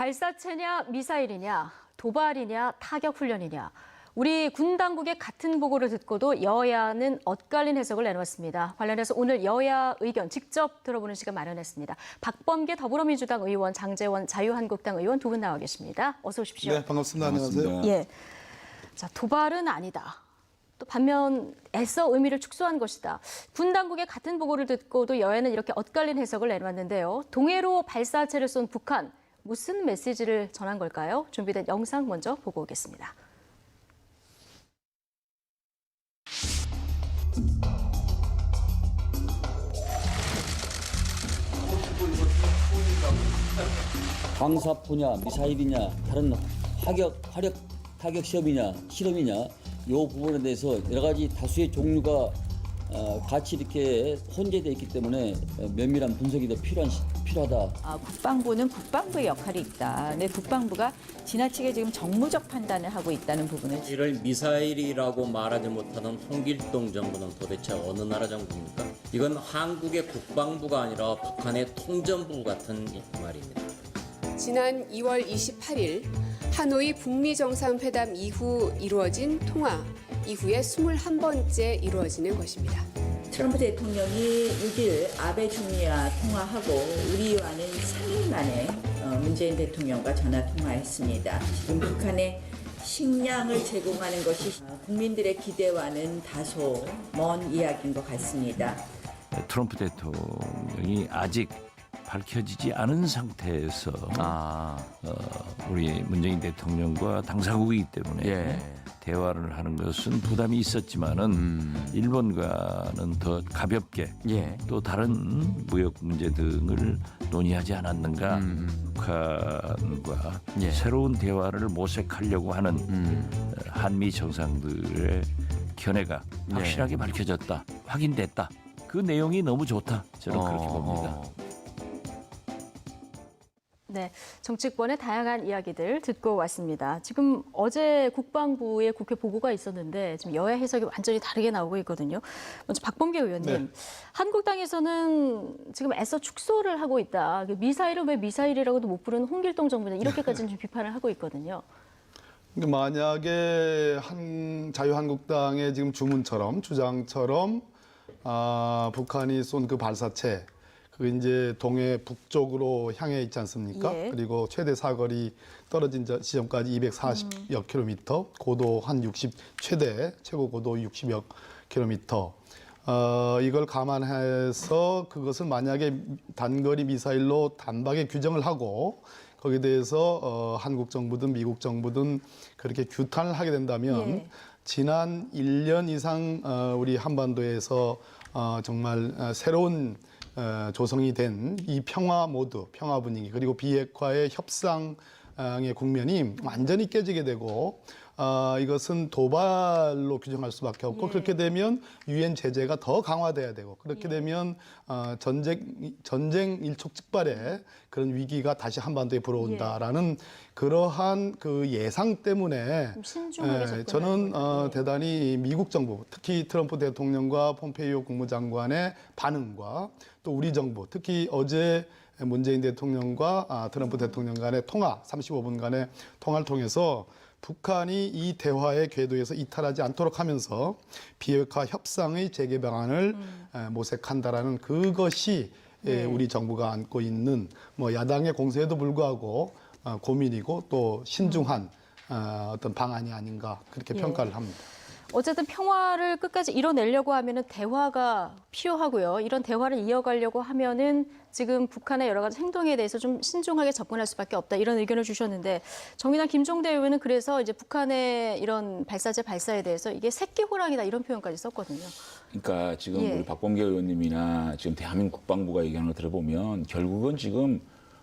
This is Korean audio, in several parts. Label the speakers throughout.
Speaker 1: 발사체냐 미사일이냐 도발이냐 타격 훈련이냐 우리 군 당국의 같은 보고를 듣고도 여야는 엇갈린 해석을 내놓았습니다. 관련해서 오늘 여야 의견 직접 들어보는 시간 마련했습니다. 박범계 더불어민주당 의원, 장제원 자유한국당 의원 두 분 나와 계십니다. 어서 오십시오.
Speaker 2: 네, 반갑습니다. 안녕하세요.
Speaker 1: 예, 자 도발은 아니다. 또 반면 애써 의미를 축소한 것이다. 군 당국의 같은 보고를 듣고도 여야는 이렇게 엇갈린 해석을 내놓았는데요. 동해로 발사체를 쏜 북한, 무슨 메시지를 전한 걸까요? 준비된 영상 먼저 보고 오겠습니다.
Speaker 3: 방사포냐 미사일이냐 다른 화력 타격 시험이냐 실험이냐 이 부분에 대해서 여러 가지 다수의 종류가 같이 이렇게 혼재되어 있기 때문에 면밀한 분석이 더 필요하다.
Speaker 4: 국방부는 국방부의 역할이 있다. 근데 국방부가 지나치게 지금 정무적 판단을 하고 있다는 부분을
Speaker 5: 이를 미사일이라고 말하지 못하는 홍길동 정부는 도대체 어느 나라 정부입니까? 이건 한국의 국방부가 아니라 북한의 통전부 같은 말입니다.
Speaker 6: 지난 2월 28일 하노이 북미 정상회담 이후 이루어진 통화 이후에 21번째 이루어지는 것입니다.
Speaker 4: 트럼프 대통령이 6일 아베 총리와 통화하고 우리와는 3일 만에 문재인 대통령과 전화 통화했습니다. 지금 북한에 식량을 제공하는 것이 국민들의 기대와는 다소 먼 이야기인 것 같습니다.
Speaker 7: 트럼프 대통령이 아직 밝혀지지 않은 상태에서 우리 문재인 대통령과 당사국이기 때문에 대화를 하는 것은 부담이 있었지만은 일본과는 더 가볍게 또 다른 무역 문제 등을 논의하지 않았는가. 북한과 새로운 대화를 모색하려고 하는 한미 정상들의 견해가 확실하게 밝혀졌다, 확인됐다. 그 내용이 너무 좋다. 저는 그렇게 봅니다.
Speaker 1: 네, 정치권의 다양한 이야기들 듣고 왔습니다. 지금 어제 국방부의 국회 보고가 있었는데 지금 여야 해석이 완전히 다르게 나오고 있거든요. 먼저 박범계 의원님, 한국당에서는 지금 애써 축소를 하고 있다. 미사일은 왜 미사일이라고도 못 부르는 홍길동 정부냐 이렇게까지는 좀 비판을 하고 있거든요.
Speaker 2: 만약에 자유한국당의 지금 주장처럼 북한이 쏜 그 발사체 그 이제 동해 북쪽으로 향해 있지 않습니까? 그리고 최대 사거리 떨어진 지점까지 240여 킬로미터, 고도 한 60, 최고 고도 60여 킬로미터. 이걸 감안해서 그것을 만약에 단거리 미사일로 단박에 규정을 하고 거기에 대해서 한국 정부든 미국 정부든 그렇게 규탄을 하게 된다면 지난 1년 이상 우리 한반도에서 정말 새로운 조성이 된 이 평화 분위기 그리고 비핵화의 협상의 국면이 완전히 깨지게 되고 이것은 도발로 규정할 수밖에 없고 그렇게 되면 유엔 제재가 더 강화돼야 되고 그렇게 되면 전쟁 일촉즉발의 그런 위기가 다시 한반도에 불어온다라는 그러한 그 예상 때문에 저는 대단히 미국 정부, 특히 트럼프 대통령과 폼페이오 국무장관의 반응과 또 우리 정부, 특히 어제 문재인 대통령과 트럼프 대통령 간의 35분간의 통화를 통해서 북한이 이 대화의 궤도에서 이탈하지 않도록 하면서 비핵화 협상의 재개 방안을 모색한다라는 그것이 우리 정부가 안고 있는 야당의 공세에도 불구하고 고민이고 또 신중한 어떤 방안이 아닌가 그렇게 평가를 합니다.
Speaker 1: 어쨌든 평화를 끝까지 이뤄내려고 하면은 대화가 필요하고요. 이런 대화를 이어가려고 하면은 지금 북한의 여러 가지 행동에 대해서 좀 신중하게 접근할 수밖에 없다. 이런 의견을 주셨는데 정의당 김종대 의원은 그래서 이제 북한의 이런 발사체 발사에 대해서 이게 새끼 호랑이다 이런 표현까지 썼거든요.
Speaker 8: 그러니까 지금 우리 박범계 의원님이나 지금 대한민국 국방부가 얘기하는 걸 들어보면 결국은 지금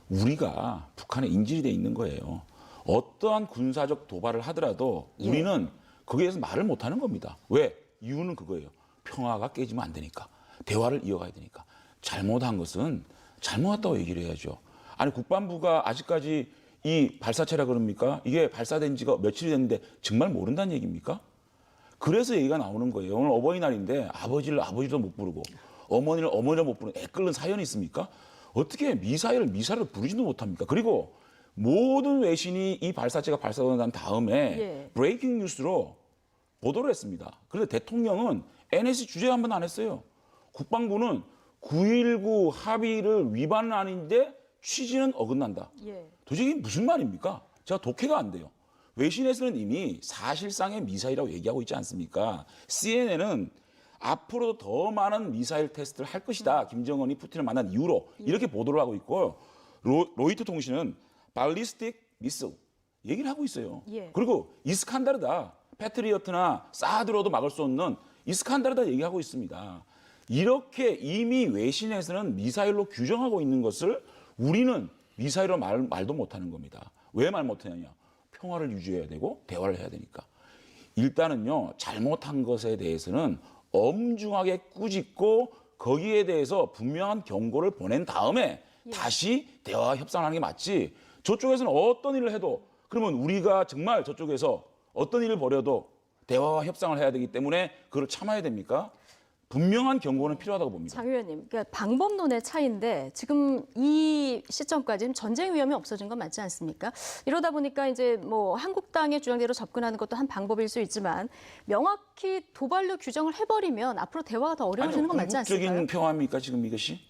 Speaker 8: 우리가 북한에 인질이 돼 있는 거예요. 어떠한 군사적 도발을 하더라도 우리는 거기에 대해서 말을 못하는 겁니다. 왜? 이유는 그거예요. 평화가 깨지면 안 되니까. 대화를 이어가야 되니까. 잘못한 것은 잘못했다고 얘기를 해야죠. 아니 국방부가 아직까지 이 발사체라 그럽니까? 이게 발사된 지가 며칠이 됐는데 정말 모른다는 얘기입니까? 그래서 얘기가 나오는 거예요. 오늘 어버이날인데 아버지도 못 부르고 어머니를 못 부르는 애끓는 사연이 있습니까? 어떻게 미사일을 부르지도 못합니까? 그리고 모든 외신이 이 발사체가 발사가 난 다음에
Speaker 1: 예.
Speaker 8: 브레이킹 뉴스로 보도를 했습니다. 그런데 대통령은 NSC 주재 한 번 안 했어요. 국방부는 9.19 합의를 위반은 아닌데 취지는 어긋난다.
Speaker 1: 예.
Speaker 8: 도대체 이게 무슨 말입니까? 제가 독해가 안 돼요. 외신에서는 이미 사실상의 미사일이라고 얘기하고 있지 않습니까? CNN은 앞으로도 더 많은 미사일 테스트를 할 것이다. 김정은이 푸틴을 만난 이후로 이렇게 보도를 하고 있고 로이터 통신은 발리스틱 미sil 얘기를 하고 있어요.
Speaker 1: 예.
Speaker 8: 그리고 이스칸다르다. 패트리어트나 사드로도 막을 수 없는 이스칸다르다 얘기하고 있습니다. 이렇게 이미 외신에서는 미사일로 규정하고 있는 것을 우리는 미사일로 말도 못하는 겁니다. 왜 말 못하느냐? 평화를 유지해야 되고 대화를 해야 되니까. 일단은요, 잘못한 것에 대해서는 엄중하게 꾸짖고 거기에 대해서 분명한 경고를 보낸 다음에 다시 대화와 협상하는 게 맞지. 저쪽에서는 어떤 일을 해도 그러면 우리가 정말 저쪽에서 어떤 일을 벌여도 대화와 협상을 해야 되기 때문에 그걸 참아야 됩니까? 분명한 경고는 필요하다고 봅니다.
Speaker 1: 장 의원님, 그러니까 방법론의 차이인데 지금 이 시점까지는 전쟁 위험이 없어진 건 맞지 않습니까? 이러다 보니까 이제 뭐 한국당의 주장대로 접근하는 것도 한 방법일 수 있지만 명확히 도발로 규정을 해버리면 앞으로 대화가 더 어려워지는 건 맞지 않습니까?
Speaker 8: 궁극적인 평화입니까 지금 이것이?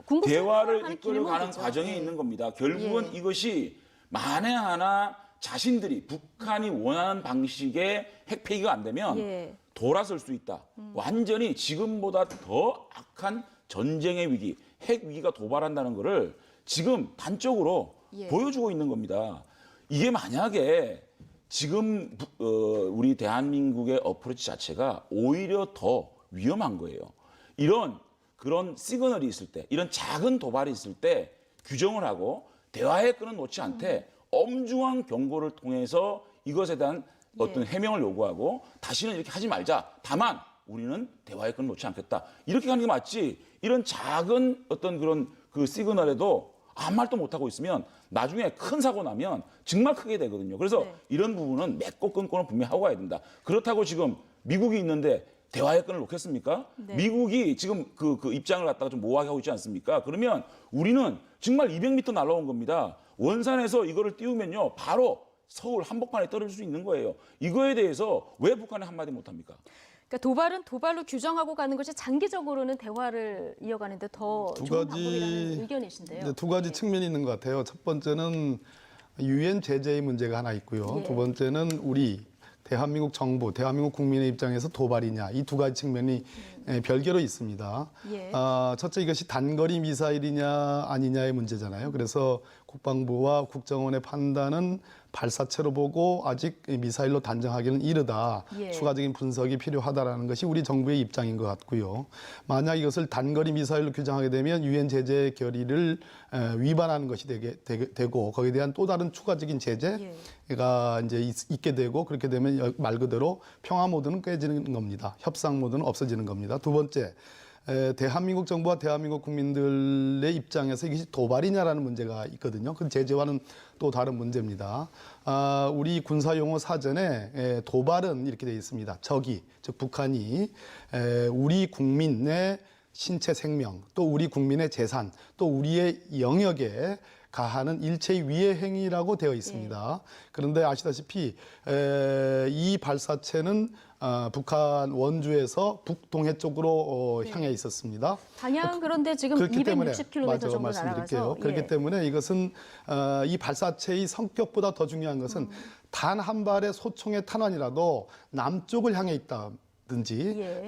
Speaker 1: 궁극적인
Speaker 8: 대화를
Speaker 1: 평화를
Speaker 8: 이끌어가는
Speaker 1: 길목이죠.
Speaker 8: 과정에
Speaker 1: 예.
Speaker 8: 있는 겁니다. 결국은
Speaker 1: 예.
Speaker 8: 이것이 만에 하나 자신들이 북한이 원하는 방식의 핵 폐기가 안 되면
Speaker 1: 예.
Speaker 8: 돌아설 수 있다. 완전히 지금보다 더 악한 전쟁의 위기, 핵 위기가 도발한다는 것을 지금 단적으로
Speaker 1: 예.
Speaker 8: 보여주고 있는 겁니다. 이게 만약에 지금 우리 대한민국의 어프로치 자체가 오히려 더 위험한 거예요. 그런 시그널이 있을 때, 이런 작은 도발이 있을 때 규정을 하고 대화의 끈은 놓지 않되 엄중한 경고를 통해서 이것에 대한 어떤 해명을 요구하고 다시는 이렇게 하지 말자. 다만 우리는 대화의 끈을 놓지 않겠다. 이렇게 가는 게 맞지. 이런 작은 어떤 그런 그 시그널에도 아무 말도 못하고 있으면 나중에 큰 사고 나면 정말 크게 되거든요. 그래서
Speaker 1: 네.
Speaker 8: 이런 부분은 맺고 끊고는 분명히 하고 가야 된다. 그렇다고 지금 미국이 있는데 대화의 끈을 놓겠습니까?
Speaker 1: 네.
Speaker 8: 미국이 지금 그 입장을 갖다가 좀 모호하게 하고 있지 않습니까? 그러면 우리는 정말 200m 날아온 겁니다. 원산에서 이거를 띄우면요. 바로 서울 한복판에 떨어질 수 있는 거예요. 이거에 대해서 왜 북한이 한마디 못합니까?
Speaker 1: 그러니까 도발은 도발로 규정하고 가는 것이 장기적으로는 대화를 이어가는데 더
Speaker 2: 두
Speaker 1: 좋은
Speaker 2: 가지-
Speaker 1: 방법이라는 의견이신데요.
Speaker 2: 이제 두 가지
Speaker 1: 예.
Speaker 2: 측면이 있는 것 같아요. 첫 번째는 유엔 제재의 문제가 하나 있고요.
Speaker 1: 예.
Speaker 2: 두 번째는 우리 대한민국 정부, 대한민국 국민의 입장에서 도발이냐, 이 두 가지 측면이 별개로 있습니다.
Speaker 1: 예.
Speaker 2: 첫째, 이것이 단거리 미사일이냐 아니냐의 문제잖아요. 그래서 국방부와 국정원의 판단은 발사체로 보고 아직 미사일로 단정하기는 이르다.
Speaker 1: 예.
Speaker 2: 추가적인 분석이 필요하다라는 것이 우리 정부의 입장인 것 같고요. 만약 이것을 단거리 미사일로 규정하게 되면 유엔 제재 결의를 위반하는 것이 되고 거기에 대한 또 다른 추가적인 제재가 이제 있게 되고 그렇게 되면 말 그대로 평화 모드는 깨지는 겁니다. 협상 모드는 없어지는 겁니다. 두 번째, 대한민국 정부와 대한민국 국민들의 입장에서 이것이 도발이냐라는 문제가 있거든요. 그 제재와는 또 다른 문제입니다. 우리 군사용어 사전에 도발은 이렇게 되어 있습니다. 적이, 즉 북한이 우리 국민의 신체 생명, 또 우리 국민의 재산, 또 우리의 영역에 가하는 일체의 위해 행위라고 되어 있습니다. 그런데 아시다시피 이 발사체는 북한 원주에서 북동해 쪽으로 향해 있었습니다.
Speaker 1: 방향은 그런데 지금
Speaker 2: 그렇기 때문에
Speaker 1: 260km
Speaker 2: 맞아,
Speaker 1: 정도
Speaker 2: 말씀드릴게요.
Speaker 1: 날아가서
Speaker 2: 그렇기
Speaker 1: 예.
Speaker 2: 때문에 이것은 이 발사체의 성격보다 더 중요한 것은 단 한 발의 소총의 탄환이라도 남쪽을 향해 있다든지
Speaker 1: 예.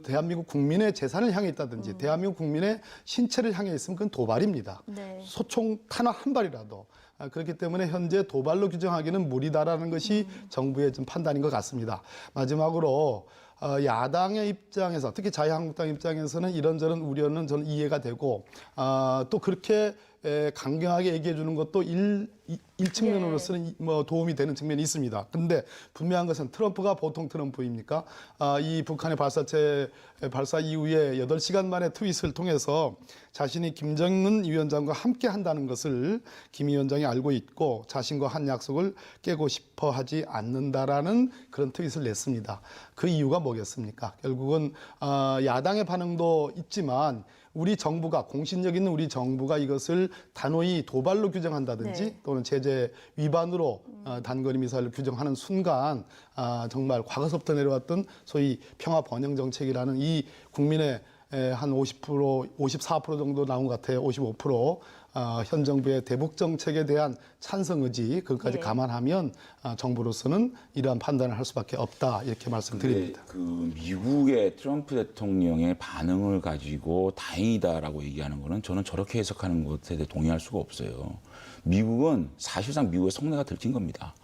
Speaker 2: 대한민국 국민의 재산을 향해 있다든지 대한민국 국민의 신체를 향해 있으면 그건 도발입니다.
Speaker 1: 네.
Speaker 2: 소총 탄환 한 발이라도. 그렇기 때문에 현재 도발로 규정하기는 무리다라는 것이 정부의 좀 판단인 것 같습니다. 마지막으로 야당의 입장에서 특히 자유한국당 입장에서는 이런저런 우려는 저는 이해가 되고 또 그렇게 강경하게 얘기해 주는 것도 일측면으로서는 뭐 도움이 되는 측면이 있습니다. 그런데 분명한 것은 트럼프가 보통 트럼프입니까? 이 북한의 발사체 발사 이후에 8시간 만에 트윗을 통해서 자신이 김정은 위원장과 함께 한다는 것을 김 위원장이 알고 있고 자신과 한 약속을 깨고 싶어 하지 않는다라는 그런 트윗을 냈습니다. 그 이유가 뭐겠습니까? 결국은 야당의 반응도 있지만 우리 정부가 공신력 있는 우리 정부가 이것을 단호히 도발로 규정한다든지
Speaker 1: 네.
Speaker 2: 또는 제재 위반으로 단거리 미사일을 규정하는 순간 정말 과거서부터 내려왔던 소위 평화 번영 정책이라는 이 국민의 한 50%, 54% 정도 나온 것 같아요. 55%. 현 정부의 대북 정책에 대한 찬성 의지 그것까지
Speaker 1: 예.
Speaker 2: 감안하면 정부로서는 이러한 판단을 할 수밖에 없다 이렇게 말씀드립니다.
Speaker 8: 그 미국의 트럼프 대통령의 반응을 가지고 다행이다라고 얘기하는 거는 저는 저렇게 해석하는 것에 대해 동의할 수가 없어요. 미국은 사실상 미국의 속내가 들킨 겁니다.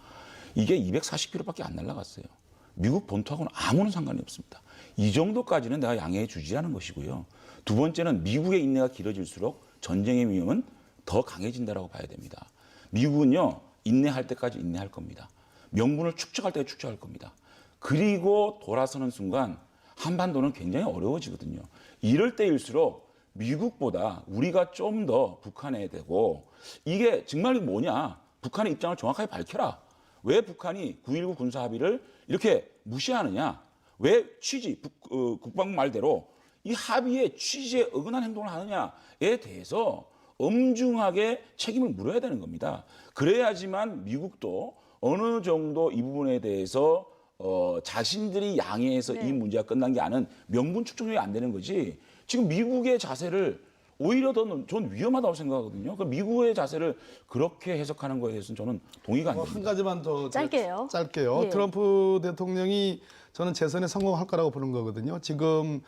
Speaker 8: 이게 240km밖에 안 날아갔어요. 미국 본토하고는 아무런 상관이 없습니다. 이 정도까지는 내가 양해해 주지라는 것이고요. 두 번째는 미국의 인내가 길어질수록 전쟁의 위험은 더 강해진다라고 봐야 됩니다. 미국은요, 인내할 때까지 인내할 겁니다. 명분을 축적할 때까지 축적할 겁니다. 그리고 돌아서는 순간 한반도는 굉장히 어려워지거든요. 이럴 때일수록 미국보다 우리가 좀 더 북한에 대고 이게 정말 뭐냐? 북한의 입장을 정확하게 밝혀라. 왜 북한이 9.19 군사합의를 이렇게 무시하느냐? 왜 취지, 국방부 말대로 이 합의의 취지에 어긋난 행동을 하느냐에 대해서 엄중하게 책임을 물어야 되는 겁니다. 그래야지만 미국도 어느 정도 이 부분에 대해서 자신들이 양해해서 이 문제가 끝난 게 아닌 명분 축적이 안 되는 거지. 지금 미국의 자세를 오히려 더 전 위험하다고 생각하거든요. 그 미국의 자세를 그렇게 해석하는 거에 대해서는 저는 동의가 안 됩니다.
Speaker 2: 한 가지만 더
Speaker 1: 짧게요.
Speaker 2: 짧게요.
Speaker 1: 예.
Speaker 2: 트럼프 대통령이 저는 재선에 성공할 거라고 보는 거거든요. 지금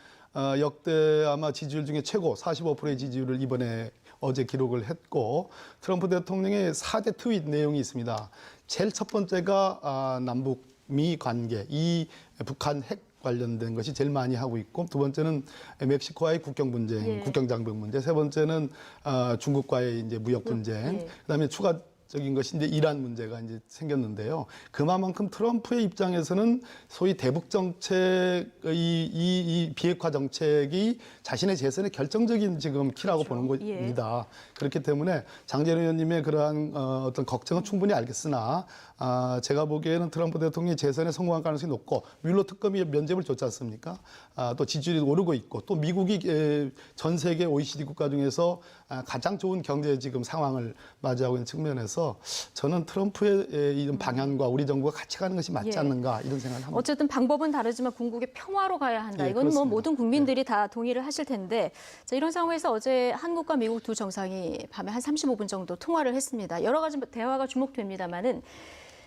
Speaker 2: 역대 아마 지지율 중에 최고 45%의 지지율을 이번에 어제 기록을 했고 트럼프 대통령의 4대 트윗 내용이 있습니다. 제일 첫 번째가 남북미 관계, 이 북한 핵 관련된 것이 제일 많이 하고 있고 두 번째는 멕시코와의 국경 분쟁,
Speaker 1: 예.
Speaker 2: 국경 장벽 문제, 세 번째는 중국과의 이제 무역 분쟁,
Speaker 1: 예.
Speaker 2: 그다음에 추가적인 것이 이제 이란 문제가 이제 생겼는데요. 그만큼 트럼프의 입장에서는 소위 대북 정책의 이 비핵화 정책이 자신의 재선의 결정적인 지금 키라고 보는 겁니다. 그렇기 때문에 장재현 의원님의 그러한 어떤 걱정은 충분히 알겠으나 제가 보기에는 트럼프 대통령이 재선에 성공할 가능성이 높고 뮬러 특검이 면접을 줬지 않습니까? 또 지지율이 오르고 있고 또 미국이 전 세계 OECD 국가 중에서 가장 좋은 경제 지금 상황을 맞이하고 있는 측면에서 저는 트럼프의 이런 방향과 우리 정부가 같이 가는 것이 맞지
Speaker 1: 예.
Speaker 2: 않는가 이런 생각을 합니다.
Speaker 1: 어쨌든 방법은 다르지만 궁극의 평화로 가야 한다.
Speaker 2: 예,
Speaker 1: 이건 뭐
Speaker 2: 그렇습니다.
Speaker 1: 모든 국민들이 다 동의를 하실 텐데 자, 이런 상황에서 어제 한국과 미국 두 정상이 밤에 한 35분 정도 통화를 했습니다. 여러 가지 대화가 주목됩니다만은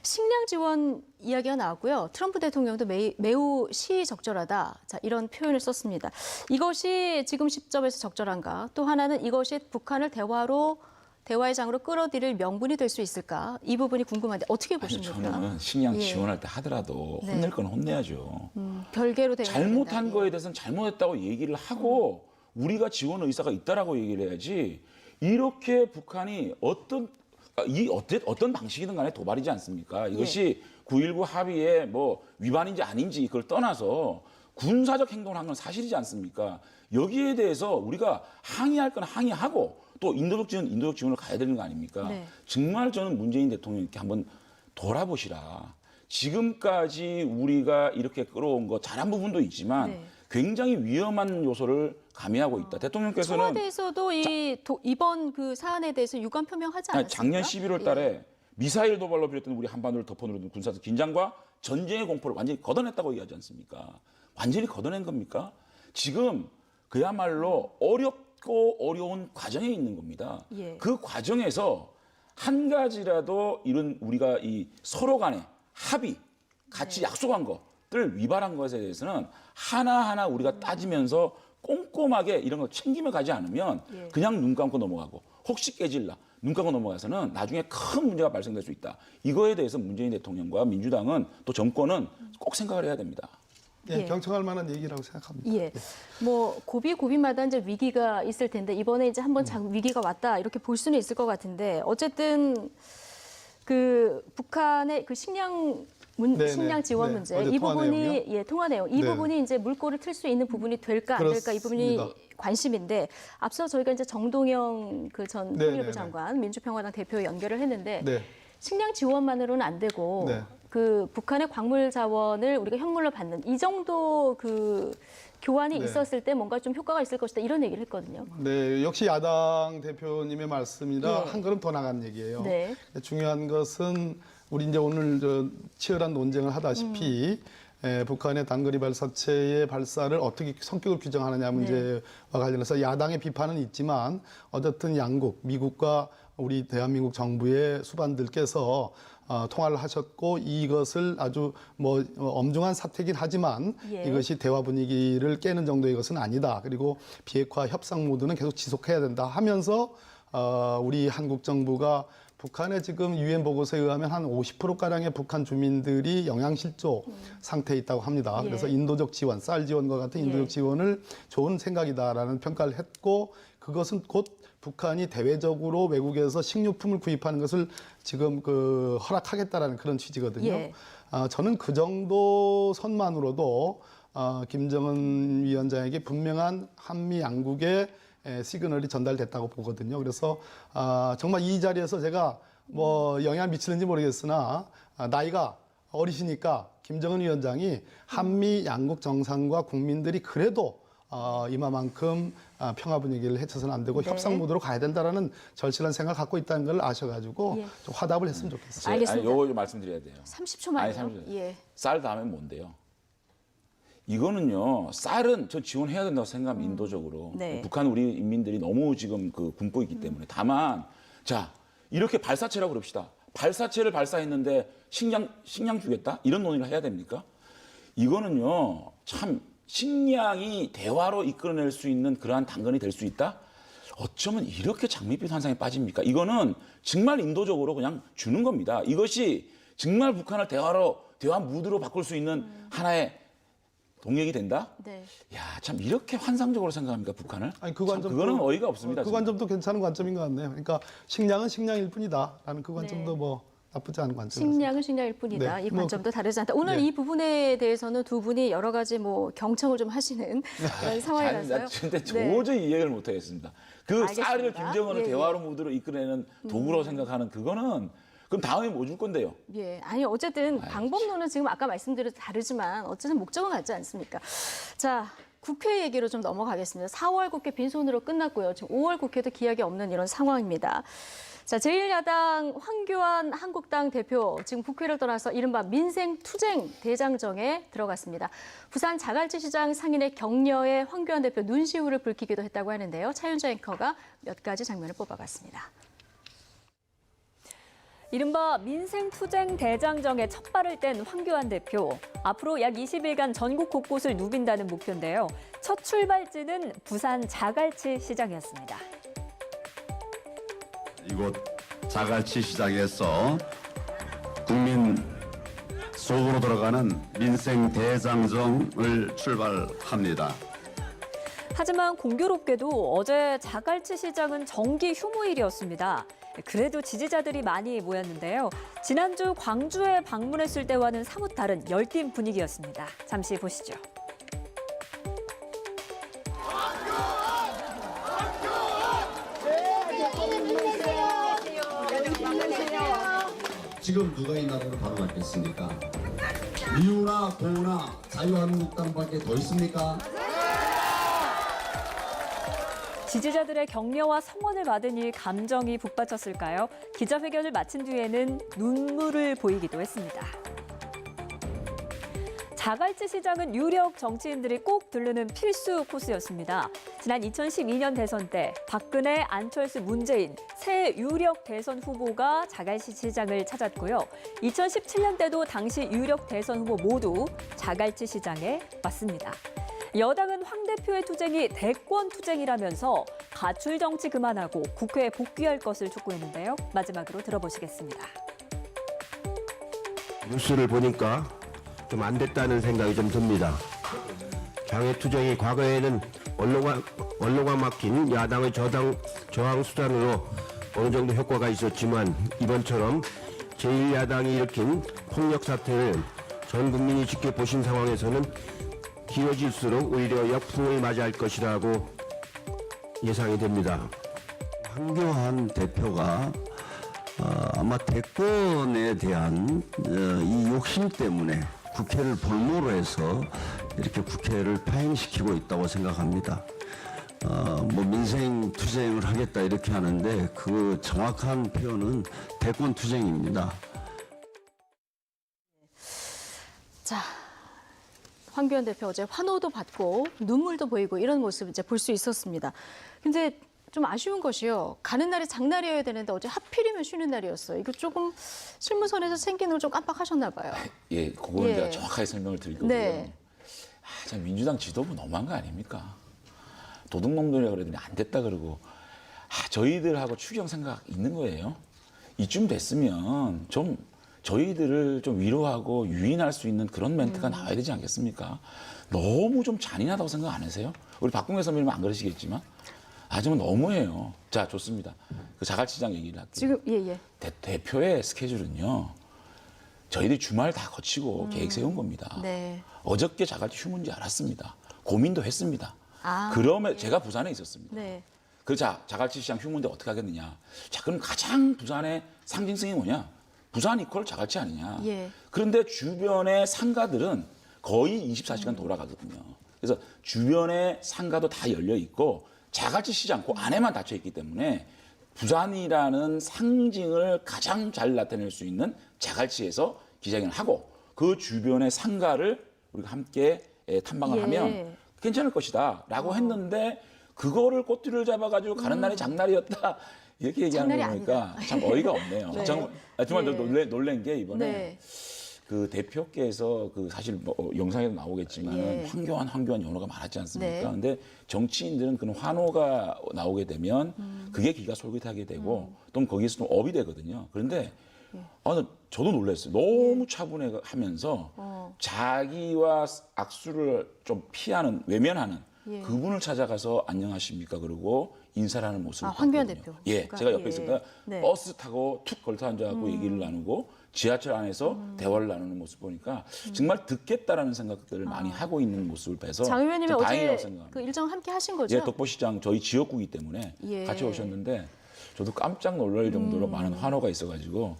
Speaker 1: 식량 지원 이야기가 나왔고요. 트럼프 대통령도 매우 시의적절하다. 자, 이런 표현을 썼습니다. 이것이 지금 시점에서 적절한가? 또 하나는 이것이 북한을 대화의 장으로 끌어들일 명분이 될 수 있을까? 이 부분이 궁금한데 어떻게 보십니까?
Speaker 8: 저는 식량
Speaker 1: 예.
Speaker 8: 지원할 때 하더라도
Speaker 1: 네.
Speaker 8: 혼낼 건 혼내야죠.
Speaker 1: 별개로 대화해야
Speaker 8: 잘못한
Speaker 1: 된다.
Speaker 8: 거에 대해서는 잘못했다고 얘기를 하고 우리가 지원 의사가 있다라고 얘기를 해야지 이렇게 북한이 어떤 방식이든 간에 도발이지 않습니까? 이것이 9.19 합의의 뭐 위반인지 아닌지 그걸 떠나서 군사적 행동을 한 건 사실이지 않습니까? 여기에 대해서 우리가 항의할 건 항의하고 또 인도적 지원을 가야 되는 거 아닙니까?
Speaker 1: 네.
Speaker 8: 정말 저는 문재인 대통령께 한번 돌아보시라. 지금까지 우리가 이렇게 끌어온 거 잘한 부분도 있지만
Speaker 1: 네.
Speaker 8: 굉장히 위험한 요소를 가미하고 있다. 대통령께서는
Speaker 1: 청와대에서도 이번 그 사안에 대해서 유감 표명하지 않았습니까?
Speaker 8: 작년 11월 달에 미사일 도발로 비롯된 우리 한반도를 덮어누르는 군사적 긴장과 전쟁의 공포를 완전히 걷어냈다고 얘기하지 않습니까? 완전히 걷어낸 겁니까? 지금 그야말로 어렵고 어려운 과정에 있는 겁니다.
Speaker 1: 예.
Speaker 8: 그 과정에서 한 가지라도 이런 우리가 이 서로 간의 합의, 같이 약속한 것들 위반한 것에 대해서는 하나하나 우리가 따지면서 꼼꼼하게 이런 거 챙기며 가지 않으면
Speaker 1: 예.
Speaker 8: 그냥 눈 감고 넘어가고 혹시 깨질라 눈 감고 넘어가서는 나중에 큰 문제가 발생될 수 있다. 이거에 대해서 문재인 대통령과 민주당은 또 정권은 꼭 생각을 해야 됩니다.
Speaker 2: 예,
Speaker 1: 예.
Speaker 2: 경청할 만한 얘기라고 생각합니다.
Speaker 1: 예. 뭐 고비마다 이제 위기가 있을 텐데 이번에 이제 한번 위기가 왔다 이렇게 볼 수는 있을 것 같은데 어쨌든 그 북한의 그 식량 지원
Speaker 2: 네.
Speaker 1: 문제
Speaker 2: 어제
Speaker 1: 이
Speaker 2: 통화
Speaker 1: 부분이
Speaker 2: 내용이요?
Speaker 1: 통화 내용 이
Speaker 2: 네.
Speaker 1: 부분이 이제 물꼬를 틀 수 있는 부분이 될까 안 될까 이 부분이
Speaker 2: 그렇습니다.
Speaker 1: 관심인데 앞서 저희가 이제 정동영 그 전
Speaker 2: 네,
Speaker 1: 통일부
Speaker 2: 네, 네.
Speaker 1: 장관 민주평화당 대표 연결을 했는데
Speaker 2: 네.
Speaker 1: 식량 지원만으로는 안 되고
Speaker 2: 네.
Speaker 1: 그 북한의 광물 자원을 우리가 현물로 받는 이 정도 그 교환이
Speaker 2: 네.
Speaker 1: 있었을 때 뭔가 좀 효과가 있을 것이다 이런 얘기를 했거든요.
Speaker 2: 네, 역시 야당 대표님의 말씀이라
Speaker 1: 예.
Speaker 2: 한 걸음 더 나간 얘기예요.
Speaker 1: 네.
Speaker 2: 중요한 것은 우리 이제 오늘 치열한 논쟁을 하다시피 북한의 단거리 발사체의 발사를 어떻게 성격을 규정하느냐 문제와 관련해서 야당의 비판은 있지만 어쨌든 양국, 미국과 우리 대한민국 정부의 수반들께서 통화를 하셨고 이것을 아주 엄중한 사태긴 하지만
Speaker 1: 예.
Speaker 2: 이것이 대화 분위기를 깨는 정도의 것은 아니다. 그리고 비핵화 협상 모드는 계속 지속해야 된다 하면서 우리 한국 정부가 북한의 지금 유엔 보고서에 의하면 한 50%가량의 북한 주민들이 영양실조 상태에 있다고 합니다.
Speaker 1: 예.
Speaker 2: 그래서 인도적 지원, 쌀 지원과 같은 인도적
Speaker 1: 예.
Speaker 2: 지원을 좋은 생각이다라는 평가를 했고 그것은 곧 북한이 대외적으로 외국에서 식료품을 구입하는 것을 지금 허락하겠다라는 그런 취지거든요.
Speaker 1: 예.
Speaker 2: 저는 그 정도 선만으로도 김정은 위원장에게 분명한 한미 양국의 시그널이 전달됐다고 보거든요. 그래서 정말 이 자리에서 제가 영향을 미치는지 모르겠으나 나이가 어리시니까 김정은 위원장이 한미 양국 정상과 국민들이 그래도 이마만큼 평화 분위기를 해쳐서는 안 되고
Speaker 1: 네.
Speaker 2: 협상 모드로 가야 된다라는 절실한 생각을 갖고 있다는 걸 아셔가지고
Speaker 1: 예.
Speaker 2: 좀 화답을 했으면 좋겠어요.
Speaker 1: 알겠습니다.
Speaker 8: 요거 좀 말씀드려야 돼요.
Speaker 1: 30초만요.
Speaker 8: 아니, 30초.
Speaker 1: 예.
Speaker 8: 쌀 다음에 뭔데요? 이거는요, 쌀은 저 지원해야 된다고 생각합니다, 인도적으로.
Speaker 1: 네.
Speaker 8: 북한 우리 인민들이 너무 지금 굶고 있기 때문에. 다만, 자, 이렇게 발사체라고 그럽시다. 발사체를 발사했는데 식량 주겠다? 이런 논의를 해야 됩니까? 이거는요, 참, 식량이 대화로 이끌어낼 수 있는 그러한 당근이 될 수 있다? 어쩌면 이렇게 장밋빛 환상에 빠집니까? 이거는 정말 인도적으로 그냥 주는 겁니다. 이것이 정말 북한을 대화 무드로 바꿀 수 있는 하나의 동력이 된다?
Speaker 1: 네.
Speaker 8: 야, 참 이렇게 환상적으로 생각합니까, 북한을?
Speaker 2: 아니, 그
Speaker 8: 참
Speaker 2: 관점도-
Speaker 8: 그거는 어이가 없습니다.
Speaker 2: 그
Speaker 8: 정말.
Speaker 2: 관점도 괜찮은 관점인 것 같네요. 그러니까 식량은 식량일 뿐이다라는 그 관점도 나쁘지 않은 관점이죠.
Speaker 1: 식량은 식량일 뿐이다.
Speaker 2: 네,
Speaker 1: 이 관점도 다르지 않다. 오늘
Speaker 2: 예.
Speaker 1: 이 부분에 대해서는 두 분이 여러 가지 경청을 좀 하시는 그런 상황이라서요.
Speaker 8: 나 진짜
Speaker 1: 네.
Speaker 8: 도저히 이해를 못 하겠습니다. 그
Speaker 1: 알겠습니다.
Speaker 8: 쌀을 김정은을
Speaker 1: 예, 예.
Speaker 8: 대화로 무드로 이끌어내는 도구라고 생각하는 그거는 그럼 다음에 뭐 줄 건데요?
Speaker 1: 예, 아니 어쨌든 방법론은 지금 아까 말씀드린 다르지만 어쨌든 목적은 같지 않습니까? 자, 국회 얘기로 좀 넘어가겠습니다. 4월 국회 빈손으로 끝났고요. 지금 5월 국회도 기약이 없는 이런 상황입니다. 자, 제1야당 황교안 한국당 대표 지금 국회를 떠나서 이른바 민생투쟁 대장정에 들어갔습니다. 부산 자갈치 시장 상인의 격려에 황교안 대표 눈시울을 붉히기도 했다고 하는데요. 차윤자 앵커가 몇 가지 장면을 뽑아봤습니다.
Speaker 9: 이른바 민생투쟁 대장정에 첫 발을 뗀 황교안 대표. 앞으로 약 20일간 전국 곳곳을 누빈다는 목표인데요. 첫 출발지는 부산 자갈치 시장이었습니다.
Speaker 10: 이곳 자갈치 시장에서 국민 속으로 들어가는 민생 대장정을 출발합니다.
Speaker 9: 하지만 공교롭게도 어제 자갈치 시장은 정기 휴무일이었습니다. 그래도 지지자들이 많이 모였는데요. 지난주 광주에 방문했을 때와는 사뭇 다른 열띤 분위기였습니다. 잠시 보시죠.
Speaker 11: 지금 누가 이 나라를 바로잡겠습니까? 미우나 고우나 자유한국당밖에 더 있습니까?
Speaker 9: 지지자들의 격려와 성원을 받으니 감정이 북받쳤을까요? 기자회견을 마친 뒤에는 눈물을 보이기도 했습니다. 자갈치 시장은 유력 정치인들이 꼭 들르는 필수 코스였습니다. 지난 2012년 대선 때 박근혜, 안철수, 문재인 세 유력 대선 후보가 자갈치 시장을 찾았고요. 2017년 때도 당시 유력 대선 후보 모두 자갈치 시장에 왔습니다. 여당은 황 대표의 투쟁이 대권 투쟁이라면서 가출 정치 그만하고 국회에 복귀할 것을 촉구했는데요. 마지막으로 들어보시겠습니다.
Speaker 12: 뉴스를 보니까 좀 안 됐다는 생각이 좀 듭니다. 장애 투쟁이 과거에는 언론과 막힌 야당의 저항 수단으로 어느 정도 효과가 있었지만 이번처럼 제1야당이 일으킨 폭력 사태를 전 국민이 지켜보신 상황에서는 길어질수록 오히려 역풍을 맞이할 것이라고 예상이 됩니다.
Speaker 11: 황교안 대표가 아마 대권에 대한 이 욕심 때문에 국회를 볼모로 해서
Speaker 10: 이렇게 국회를 파행시키고 있다고 생각합니다. 뭐 민생 투쟁을 하겠다 이렇게 하는데 그 정확한 표현은 대권 투쟁입니다.
Speaker 1: 자, 황교안 대표 어제 환호도 받고 눈물도 보이고 이런 모습 이제 볼 수 있었습니다. 근데 좀 아쉬운 것이요. 가는 날이 장날이어야 되는데 어제 하필이면 쉬는 날이었어요. 이거 조금 실무선에서 생긴 걸 좀 깜빡하셨나 봐요.
Speaker 8: 예, 그거는
Speaker 1: 예.
Speaker 8: 제가 정확하게 설명을 드릴 거고요.
Speaker 1: 네.
Speaker 8: 참 민주당 지도부 너무한 거 아닙니까? 도둑놈들이라 그러더니 안 됐다 그러고 저희들하고 추경 생각 있는 거예요. 이쯤 됐으면 좀 저희들을 좀 위로하고 유인할 수 있는 그런 멘트가 나와야 되지 않겠습니까? 너무 좀 잔인하다고 생각 안 하세요? 우리 박봉계 선배님은 안 그러시겠지만 좀 너무해요. 자, 좋습니다. 그 자갈치장 얘기를 할게요.
Speaker 1: 지금 예.
Speaker 8: 대표의 스케줄은요. 저희들이 주말 다 거치고 계획 세운 겁니다.
Speaker 1: 네.
Speaker 8: 어저께 자갈치 휴문지 알았습니다. 고민도 했습니다.
Speaker 1: 아,
Speaker 8: 그러면 제가 부산에 있었습니다.
Speaker 1: 네.
Speaker 8: 자, 자갈치 시장 휴문대 어떻게 하겠느냐. 자, 그럼 가장 부산의 상징성이 뭐냐? 부산 이퀄 자갈치 아니냐.
Speaker 1: 예.
Speaker 8: 그런데 주변의 상가들은 거의 24시간 돌아가거든요. 그래서 주변의 상가도 다 열려 있고 자갈치 시장 그 안에만 닫혀 있기 때문에 부산이라는 상징을 가장 잘 나타낼 수 있는 자갈치에서 기자회견을 하고 그 주변의 상가를 우리가 함께 탐방을 하면 괜찮을 것이다라고 했는데 그거를 꼬투리를 잡아가지고 가는 날이 장날이었다 이렇게 얘기하는 거 보니까 참 어이가 없네요.
Speaker 1: 네.
Speaker 8: 정말 놀란 게 이번에
Speaker 1: 네.
Speaker 8: 그 대표께서 그 사실 뭐 영상에도 나오겠지만
Speaker 1: 예.
Speaker 8: 황교안 연호가 많았지 않습니까?
Speaker 1: 네.
Speaker 8: 근데 정치인들은 그런 환호가 나오게 되면 그게 귀가 솔깃하게 되고 또 거기에서 좀 업이 되거든요. 그런데 저도 놀랐어요. 너무 차분해하면서 자기와 악수를 좀 피하는 외면하는
Speaker 1: 예.
Speaker 8: 그분을 찾아가서 안녕하십니까 그러고 인사를 하는 모습을
Speaker 1: 황교안
Speaker 8: 봤거든요.
Speaker 1: 대표.
Speaker 8: 예,
Speaker 1: 그러니까,
Speaker 8: 제가 옆에
Speaker 1: 예.
Speaker 8: 있으니까
Speaker 1: 네.
Speaker 8: 버스 타고 툭 걸터 앉아갖고 얘기를 나누고 지하철 안에서 대화를 나누는 모습 보니까 정말 듣겠다라는 생각들을 많이 하고 있는 모습을 봐서
Speaker 1: 장 의원님이
Speaker 8: 좀 다행이라고
Speaker 1: 어제
Speaker 8: 생각합니다.
Speaker 1: 그 일정 함께 하신 거죠?
Speaker 8: 예, 덕보시장 저희 지역구이기 때문에
Speaker 1: 예.
Speaker 8: 같이 오셨는데 저도 깜짝 놀랄 정도로 많은 환호가 있어가지고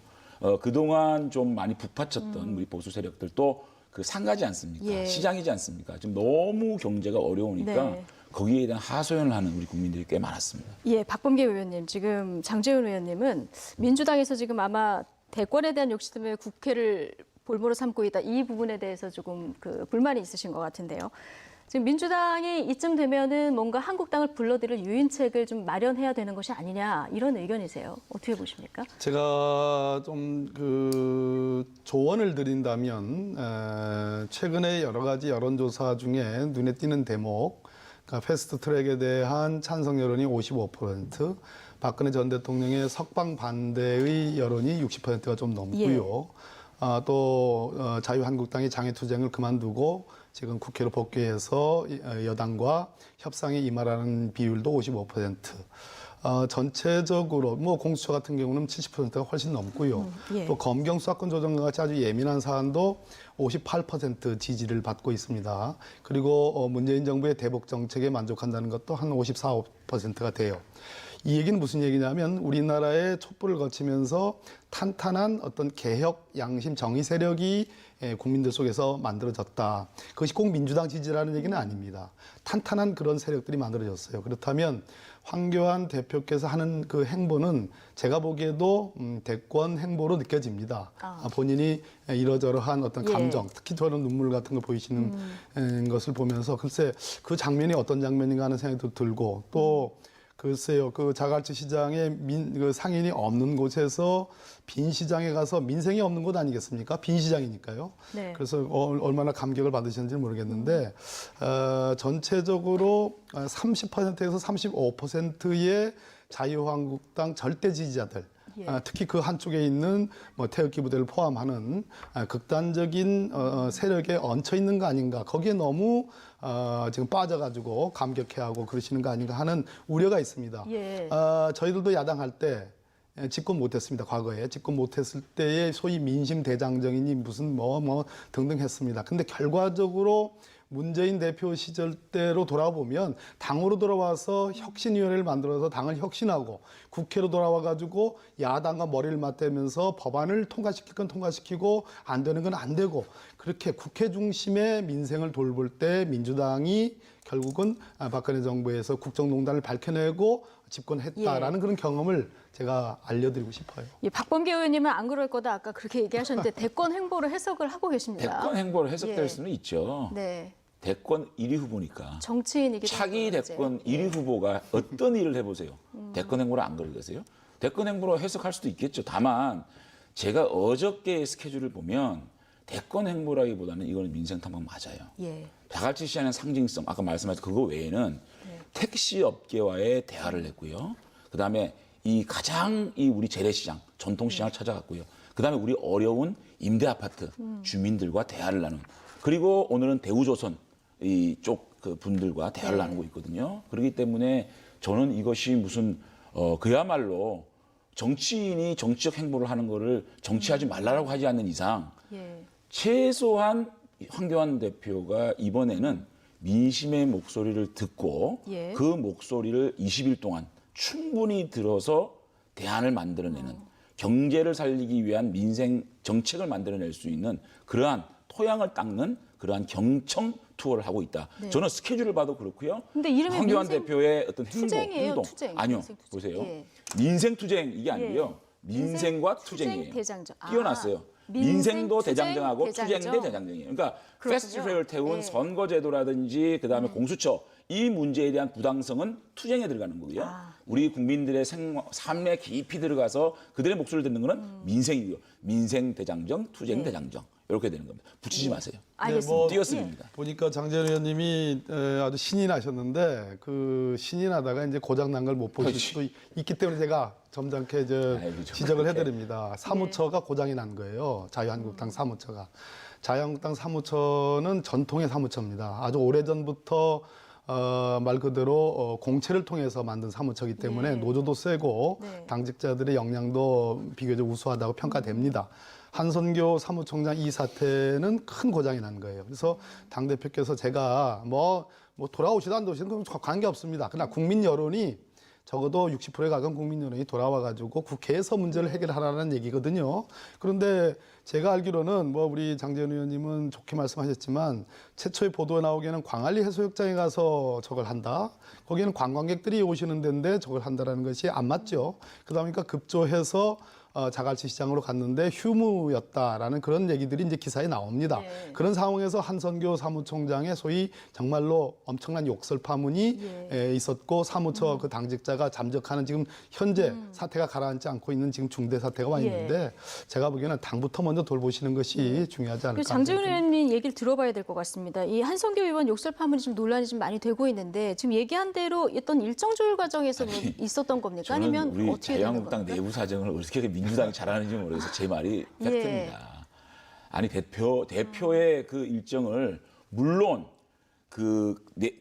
Speaker 8: 그동안 좀 많이 북받쳤던 우리 보수 세력들도 그 상가지 않습니까?
Speaker 1: 예.
Speaker 8: 시장이지 않습니까? 지금 너무 경제가 어려우니까
Speaker 1: 네.
Speaker 8: 거기에 대한 하소연을 하는 우리 국민들이 꽤 많았습니다.
Speaker 1: 예, 박범계 의원님, 지금 장제훈 의원님은 민주당에서 지금 아마 대권에 대한 욕심 때문에 국회를 볼모로 삼고 있다. 이 부분에 대해서 조금 그 불만이 있으신 것 같은데요. 지금 민주당이 이쯤 되면은 뭔가 한국당을 불러들일 유인책을 좀 마련해야 되는 것이 아니냐 이런 의견이세요. 어떻게 보십니까?
Speaker 2: 제가 좀 그 조언을 드린다면 최근에 여러 가지 여론조사 중에 눈에 띄는 대목, 그러니까 패스트트랙에 대한 찬성 여론이 55%, 박근혜 전 대통령의 석방 반대의 여론이 60%가 좀 넘고요. 또 자유한국당이 장애투쟁을 그만두고 지금 국회로 복귀해서 여당과 협상에 임하라는 비율도 55%. 전체적으로 뭐 공수처 같은 경우는 70%가 훨씬 넘고요.
Speaker 1: 예.
Speaker 2: 또 검경 수사권 조정과 같이 아주 예민한 사안도 58% 지지를 받고 있습니다. 그리고 문재인 정부의 대북 정책에 만족한다는 것도 한 54, 5%가 돼요. 이 얘기는 무슨 얘기냐면 우리나라의 촛불을 거치면서 탄탄한 어떤 개혁, 양심, 정의 세력이 국민들 속에서 만들어졌다. 그것이 꼭 민주당 지지라는 얘기는 아닙니다. 탄탄한 그런 세력들이 만들어졌어요. 그렇다면 황교안 대표께서 하는 그 행보는 제가 보기에도 대권 행보로 느껴집니다. 본인이 이러저러한 어떤 감정, 특히 저런 눈물 같은 걸 보이시는 것을 보면서 글쎄 그 장면이 어떤 장면인가 하는 생각도 들고 또 글쎄요, 그 자갈치 시장에 그 상인이 없는 곳에서 빈 시장에 가서 민생이 없는 곳 아니겠습니까? 빈 시장이니까요.
Speaker 1: 네.
Speaker 2: 그래서 얼마나 감격을 받으셨는지 모르겠는데 전체적으로 30%에서 35%의 자유한국당 절대 지지자들, 특히 그 한쪽에 있는 뭐 태극기 부대를 포함하는 극단적인 세력에 얹혀 있는 거 아닌가. 거기에 너무 지금 빠져가지고 감격해하고 그러시는 거 아닌가 하는 우려가 있습니다.
Speaker 1: 예.
Speaker 2: 저희들도 야당할 때 집권 못했습니다. 과거에 집권 못했을 때의 소위 민심 대장정이니 무슨 뭐 등등 했습니다. 근데 결과적으로 문재인 대표 시절 때로 돌아보면 당으로 돌아와서 혁신위원회를 만들어서 당을 혁신하고 국회로 돌아와 가지고 야당과 머리를 맞대면서 법안을 통과시킬 건 통과시키고 안 되는 건 안 되고 그렇게 국회 중심의 민생을 돌볼 때 민주당이 결국은 박근혜 정부에서 국정농단을 밝혀내고 집권했다라는 그런 경험을 제가 알려드리고 싶어요.
Speaker 1: 예, 박범계 의원님은 안 그럴 거다 아까 그렇게 얘기하셨는데 대권 행보를 해석을 하고 계십니다.
Speaker 8: 대권 행보를 해석될 수는 있죠.
Speaker 1: 네.
Speaker 8: 대권 1위 후보니까.
Speaker 1: 정치인이기
Speaker 8: 차기
Speaker 1: 때문에
Speaker 8: 대권
Speaker 1: 이제.
Speaker 8: 1위 후보가 어떤 일을 해보세요. 대권 행보를 안 그러겠어요? 대권 행보로 해석할 수도 있겠죠. 다만 제가 어저께 스케줄을 보면 대권 행보라기보다는 이거는 민생 탐방 맞아요.
Speaker 1: 예.
Speaker 8: 자갈치 시장의 상징성, 아까 말씀하신 그거 외에는 택시 업계와의 대화를 했고요. 그다음에 이 가장 이 우리 재래시장, 전통시장을 찾아갔고요. 그다음에 우리 어려운 임대 아파트 주민들과 대화를 나눈. 그리고 오늘은 대우조선 이쪽 그 분들과 대화를 나누고 있거든요. 그렇기 때문에 저는 이것이 무슨 그야말로 정치인이 정치적 행보를 하는 거를 정치하지 말라라고 하지 않는 이상 최소한 황교안 대표가 이번에는 민심의 목소리를 듣고 그 목소리를 20일 동안 충분히 들어서 대안을 만들어내는 경제를 살리기 위한 민생 정책을 만들어낼 수 있는 그러한 토양을 닦는 그러한 경청 투어를 하고 있다. 저는 스케줄을 봐도 그렇고요.
Speaker 1: 근데 이름이
Speaker 8: 황교안
Speaker 1: 민생
Speaker 8: 대표의 어떤
Speaker 1: 투쟁이에요,
Speaker 8: 행동.
Speaker 1: 투쟁.
Speaker 8: 아니요.
Speaker 1: 민생 투쟁.
Speaker 8: 보세요.
Speaker 1: 예.
Speaker 8: 민생 투쟁 이게 아니고요. 민생과 투쟁이에요.
Speaker 1: 대장정.
Speaker 8: 띄어놨어요. 민생도 대장정하고 투쟁도 대장정이에요. 그러니까 패스트트랙을 태운 선거제도라든지 그다음에 공수처 이 문제에 대한 부당성은 투쟁에 들어가는 거고요. 우리 국민들의 삶에 깊이 들어가서 그들의 목소리를 듣는 거는 민생이고요. 민생 대장정, 투쟁 대장정 이렇게 되는 겁니다. 붙이지 마세요.
Speaker 1: 알겠습니다.
Speaker 8: 띄었습니다.
Speaker 2: 보니까 장재현 의원님이 아주 신이 나셨는데 그 신이 나다가 이제 고장 난 걸 못 보실 수도 있기 때문에 제가 점잖게 지적을 해드립니다. 사무처가 고장이 난 거예요. 자유한국당 사무처가. 자유한국당 사무처는 전통의 사무처입니다. 아주 오래전부터 말 그대로 공채를 통해서 만든 사무처이기 때문에 노조도 세고 당직자들의 역량도 비교적 우수하다고 평가됩니다. 한선교 사무총장 이 사태는 큰 고장이 난 거예요. 그래서 당대표께서 제가 뭐 돌아오시든 안 돌아오시든 관계없습니다. 그러나 국민 여론이 적어도 60%에 가까운 국민 여론이 돌아와가지고 국회에서 문제를 해결하라는 얘기거든요. 그런데 제가 알기로는 뭐 우리 장재현 의원님은 좋게 말씀하셨지만 최초의 보도에 나오기에는 광안리 해수욕장에 가서 저걸 한다. 거기는 관광객들이 오시는 데인데 저걸 한다라는 것이 안 맞죠. 그러다 보니까 급조해서 자갈치 시장으로 갔는데 휴무였다라는 그런 얘기들이 이제 기사에 나옵니다. 그런 상황에서 한선교 사무총장의 소위 정말로 엄청난 욕설 파문이 있었고 사무처 그 당직자가 잠적하는 지금 현재 사태가 가라앉지 않고 있는 지금 중대 사태가 와 있는데 제가 보기에는 당부터 먼저 돌보시는 것이 중요하지 않을까.
Speaker 1: 장재훈 의원님 얘기를 들어봐야 될 것 같습니다. 이 한선교 의원 욕설 파문이 좀 논란이 좀 많이 되고 있는데 지금 얘기한 대로 어떤 일정 조율 과정에서 뭐 있었던 겁니까? 아니면
Speaker 8: 우리
Speaker 1: 어떻게 되는
Speaker 8: 자유한국당
Speaker 1: 겁니까?
Speaker 8: 내부 사정을 어떻게 민주당이 잘하는지 모르겠어요. 제 말이 팩트입니다. 아니 대표의 그 일정을 물론 그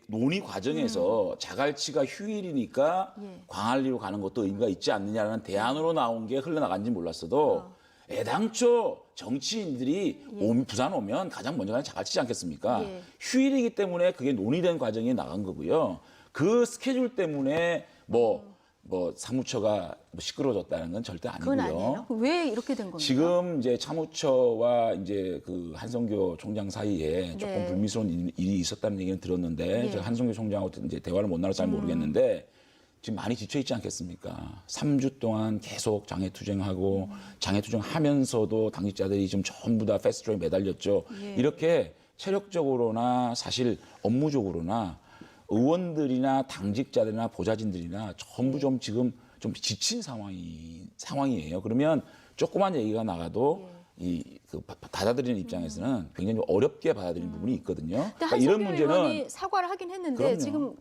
Speaker 8: 논의 과정에서 자갈치가 휴일이니까 광안리로 가는 것도 의미가 있지 않느냐라는 대안으로 나온 게 흘러나간지 몰랐어도 애당초 정치인들이 부산 오면 가장 먼저 가는 자갈치지 않겠습니까? 휴일이기 때문에 그게 논의된 과정에 나간 거고요. 그 스케줄 때문에 뭐 사무처가 시끄러워졌다는 건 절대 아니고요.
Speaker 1: 그건 아니에요. 왜 이렇게 된 겁니까?
Speaker 8: 지금 이제 차무처와 이제 그 한성교 총장 사이에 조금 불미스러운 일이 있었다는 얘기는 들었는데 제가 한성교 총장하고 이제 대화를 못 나눠서 잘 모르겠는데 지금 많이 지쳐 있지 않겠습니까? 3주 동안 계속 장애투쟁하고 장애투쟁하면서도 당직자들이 지금 전부 다 패스트트랙에 매달렸죠. 이렇게 체력적으로나 사실 업무적으로나 의원들이나 당직자들이나 보좌진들이나 전부 좀 지금 좀 지친 상황이에요. 그러면 조그만 얘기가 나가도 그 받아들이는 입장에서는 굉장히 어렵게 받아들이는 부분이 있거든요.
Speaker 1: 그러니까 이런 문제는 사과를 하긴 했는데
Speaker 8: 그럼요.
Speaker 1: 지금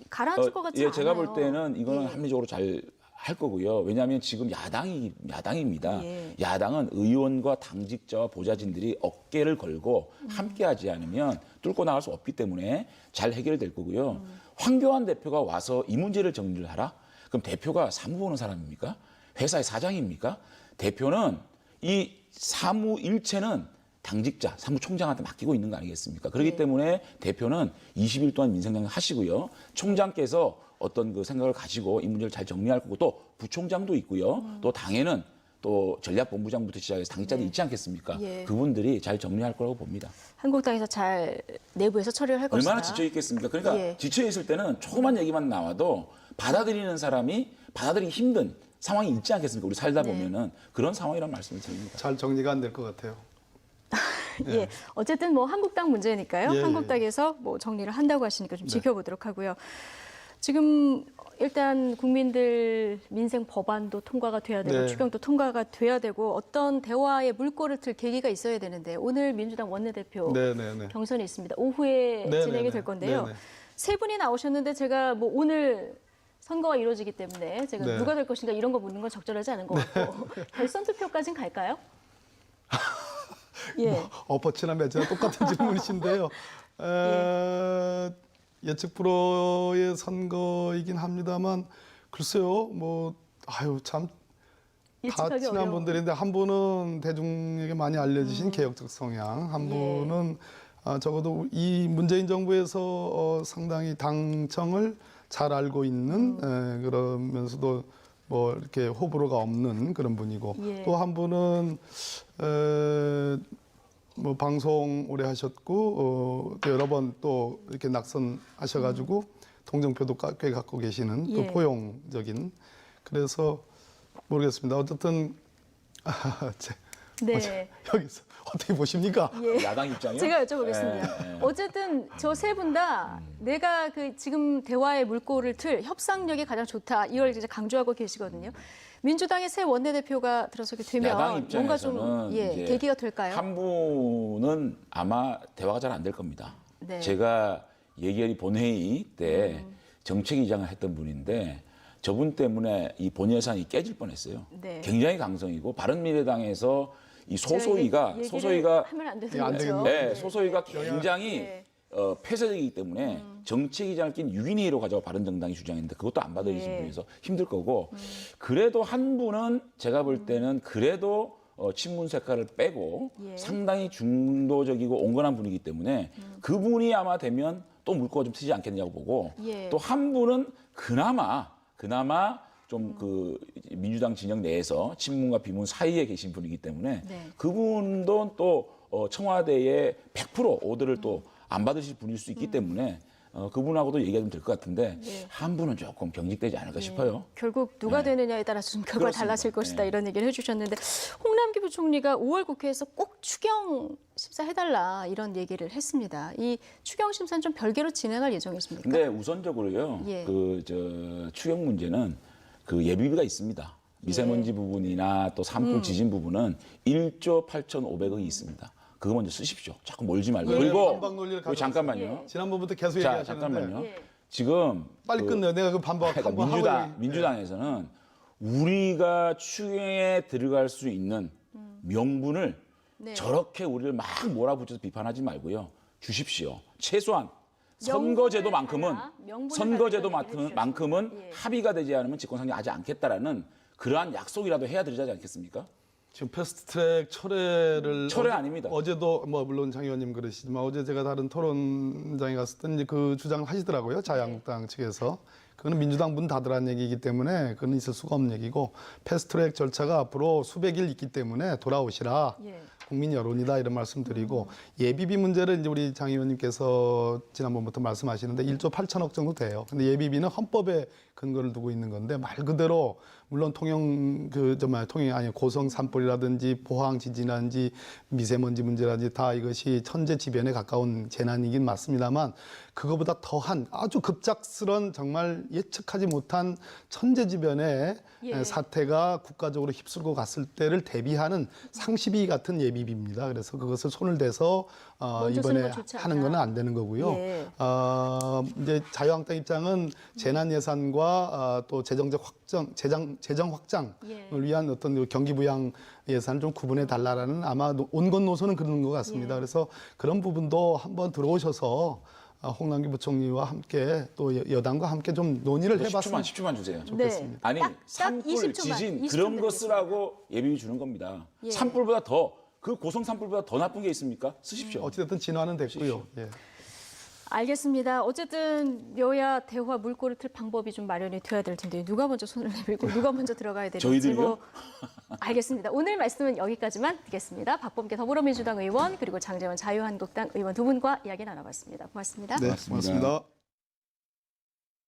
Speaker 1: 가라앉을 것 같지 않아요.
Speaker 8: 제가 볼 때는 이거는 합리적으로 잘 할 거고요. 왜냐하면 지금 야당입니다. 야당은 의원과 당직자와 보좌진들이 어깨를 걸고 함께하지 않으면 뚫고 나갈 수 없기 때문에 잘 해결될 거고요. 황교안 대표가 와서 이 문제를 정리를 하라? 그럼 대표가 사무 보는 사람입니까? 회사의 사장입니까? 대표는 이 사무 일체는 당직자, 사무총장한테 맡기고 있는 거 아니겠습니까? 그렇기 때문에 대표는 20일 동안 민생장관 하시고요. 총장께서 어떤 그 생각을 가지고 이 문제를 잘 정리할 거고 또 부총장도 있고요. 또 당에는 또 전략본부장부터 시작해서 당직자도 있지 않겠습니까? 그분들이 잘 정리할 거라고 봅니다.
Speaker 1: 한국당에서 잘 내부에서 처리를 할 것이다.
Speaker 8: 얼마나 지쳐 있겠습니까? 그러니까 지쳐 있을 때는 조그만 얘기만 나와도 받아들이는 사람이 받아들이기 힘든 상황이 있지 않겠습니까? 우리 살다 보면은 그런 상황이란 말씀을 드립니다.
Speaker 2: 잘 정리가 안 될 것 같아요.
Speaker 1: 예, 어쨌든 뭐 한국당 문제니까요.
Speaker 2: 예,
Speaker 1: 한국당에서 뭐 정리를 한다고 하시니까 좀 지켜보도록 하고요. 지금 일단 국민들 민생 법안도 통과가 돼야 되고 추경도 통과가 돼야 되고 어떤 대화의 물꼬를 틀 계기가 있어야 되는데 오늘 민주당 원내대표 경선이 있습니다. 오후에 진행이 될 건데요. 세 분이 나오셨는데 제가 뭐 오늘 선거가 이루어지기 때문에 제가 누가 될 것인가 이런 거 묻는 건 적절하지 않은 것 같고 결선 투표까지는 갈까요? 예.
Speaker 2: 엎어치나 매치나 똑같은 질문이신데요. 예측 불허의 선거이긴 합니다만 글쎄요, 뭐 참 다 친한 분들인데 한 분은 대중에게 많이 알려지신 개혁적 성향, 한 분은 적어도 이 문재인 정부에서 상당히 당청을 잘 알고 있는 그러면서도 뭐 이렇게 호불호가 없는 그런 분이고 또 한 분은 뭐 방송 오래 하셨고 또 여러 번 또 이렇게 낙선하셔가지고 동정표도 꽤 갖고 계시는 또 포용적인 그래서 모르겠습니다. 어쨌든 여기서 어떻게 보십니까?
Speaker 8: 야당 입장이요?
Speaker 1: 제가 여쭤보겠습니다. 어쨌든 저 세 분 다 내가 그 지금 대화의 물꼬를 틀 협상력이 가장 좋다. 이걸 이제 강조하고 계시거든요. 민주당의 새 원내대표가 들어서게 되면 뭔가 좀 계기가 될까요?
Speaker 8: 한 분은 아마 대화가 잘 안 될 겁니다. 제가 예결위 본회의 때 정책위장을 했던 분인데 저분 때문에 이 본예산이 깨질 뻔했어요. 굉장히 강성이고 바른미래당에서 이 소소위가
Speaker 1: 하면 안 되는 거죠.
Speaker 8: 소소위가 굉장히 폐쇄적이기 때문에 정책위장을 낀 6인 회의로 가져와 바른정당이 주장했는데 그것도 안 받아들이신 분이서 힘들 거고 그래도 한 분은 제가 볼 때는 그래도 친문 색깔을 빼고 상당히 중도적이고 온건한 분이기 때문에 그분이 아마 되면 또 물꼬가 좀 트지 않겠냐고 보고 또 한 분은 그나마 좀 그 민주당 진영 내에서 친문과 비문 사이에 계신 분이기 때문에 그분도 또 청와대에 100% 오더를 또 안 받으실 분일 수 있기 때문에 그분하고도 얘기가 좀 될 것 같은데 한 분은 조금 경직되지 않을까 싶어요.
Speaker 1: 결국 누가 되느냐에 따라서 좀 결과가 달라질 것이다 이런 얘기를 해주셨는데 홍남기 부총리가 5월 국회에서 꼭 추경 심사해달라 이런 얘기를 했습니다. 이 추경 심사는 좀 별개로 진행할 예정이십니까?
Speaker 8: 근데 우선적으로요. 추경 문제는 그 예비비가 있습니다. 미세먼지 부분이나 또 산불 지진 부분은 1조 8,500억이 있습니다. 그거 먼저 쓰십시오. 자꾸 몰지 말고. 그리고 잠깐만요.
Speaker 2: 지난번부터 계속 얘기하시는데.
Speaker 8: 잠깐만요. 지금
Speaker 2: 빨리 끝내요. 내가 그
Speaker 8: 민주당에서는 우리가 추경에 들어갈 수 있는 명분을 저렇게 우리를 막 몰아붙여서 비판하지 말고요. 주십시오. 최소한 선거제도만큼은 합의가 되지 않으면 집권상정하지 않겠다라는 그러한 약속이라도 해야 되지 않겠습니까?
Speaker 2: 지금 패스트트랙 철회
Speaker 8: 아닙니다.
Speaker 2: 어제도 뭐 물론 장 의원님 그러시지만 어제 제가 다른 토론장에 갔을 때 이제 그 주장을 하시더라고요. 자유한국당 측에서. 그거는 민주당 문 닫으라는 얘기이기 때문에 그건 있을 수가 없는 얘기고 패스트트랙 절차가 앞으로 수백일 있기 때문에 돌아오시라. 국민 여론이다 이런 말씀드리고 예비비 문제를 이제 우리 장 의원님께서 지난번부터 말씀하시는데 1조 8천억 정도 돼요. 근데 예비비는 헌법에 근거를 두고 있는 건데 말 그대로 물론 고성 산불이라든지 포항 지진이라든지 미세먼지 문제라든지 다 이것이 천재지변에 가까운 재난이긴 맞습니다만 그거보다 더한 아주 급작스런 정말 예측하지 못한 천재지변의 사태가 국가적으로 휩쓸고 갔을 때를 대비하는 상시비 같은 예비비입니다. 그래서 그것을 손을 대서 이번에 하는 건 안 되는 거고요. 이제 자유한국당 입장은 재난 예산과 또 재정 확장을 위한 어떤 경기 부양 예산을 좀 구분해 달라라는 아마 온건 노선은 그런 것 같습니다. 그래서 그런 부분도 한번 들어오셔서 홍남기 부총리와 함께 또 여당과 함께 좀 논의를 해봤으면
Speaker 8: 10초만 주세요.
Speaker 2: 좋겠습니다.
Speaker 8: 아니 산불, 지진 그런 거 쓰라고 예비비 주는 겁니다. 산불보다 더 그 고성산불보다 더 나쁜 게 있습니까? 쓰십시오.
Speaker 2: 어찌됐든 진화는 됐고요. 예.
Speaker 1: 알겠습니다. 어쨌든 여야 대화 물꼬를 틀 방법이 좀 마련이 돼야 될 텐데 누가 먼저 손을 내밀고 누가 먼저 들어가야 되는지
Speaker 8: 저희들이요?
Speaker 1: 알겠습니다. 오늘 말씀은 여기까지만 듣겠습니다. 박범계 더불어민주당 의원 그리고 장제원 자유한국당 의원 두 분과 이야기 나눠봤습니다. 고맙습니다.
Speaker 2: 네, 고맙습니다.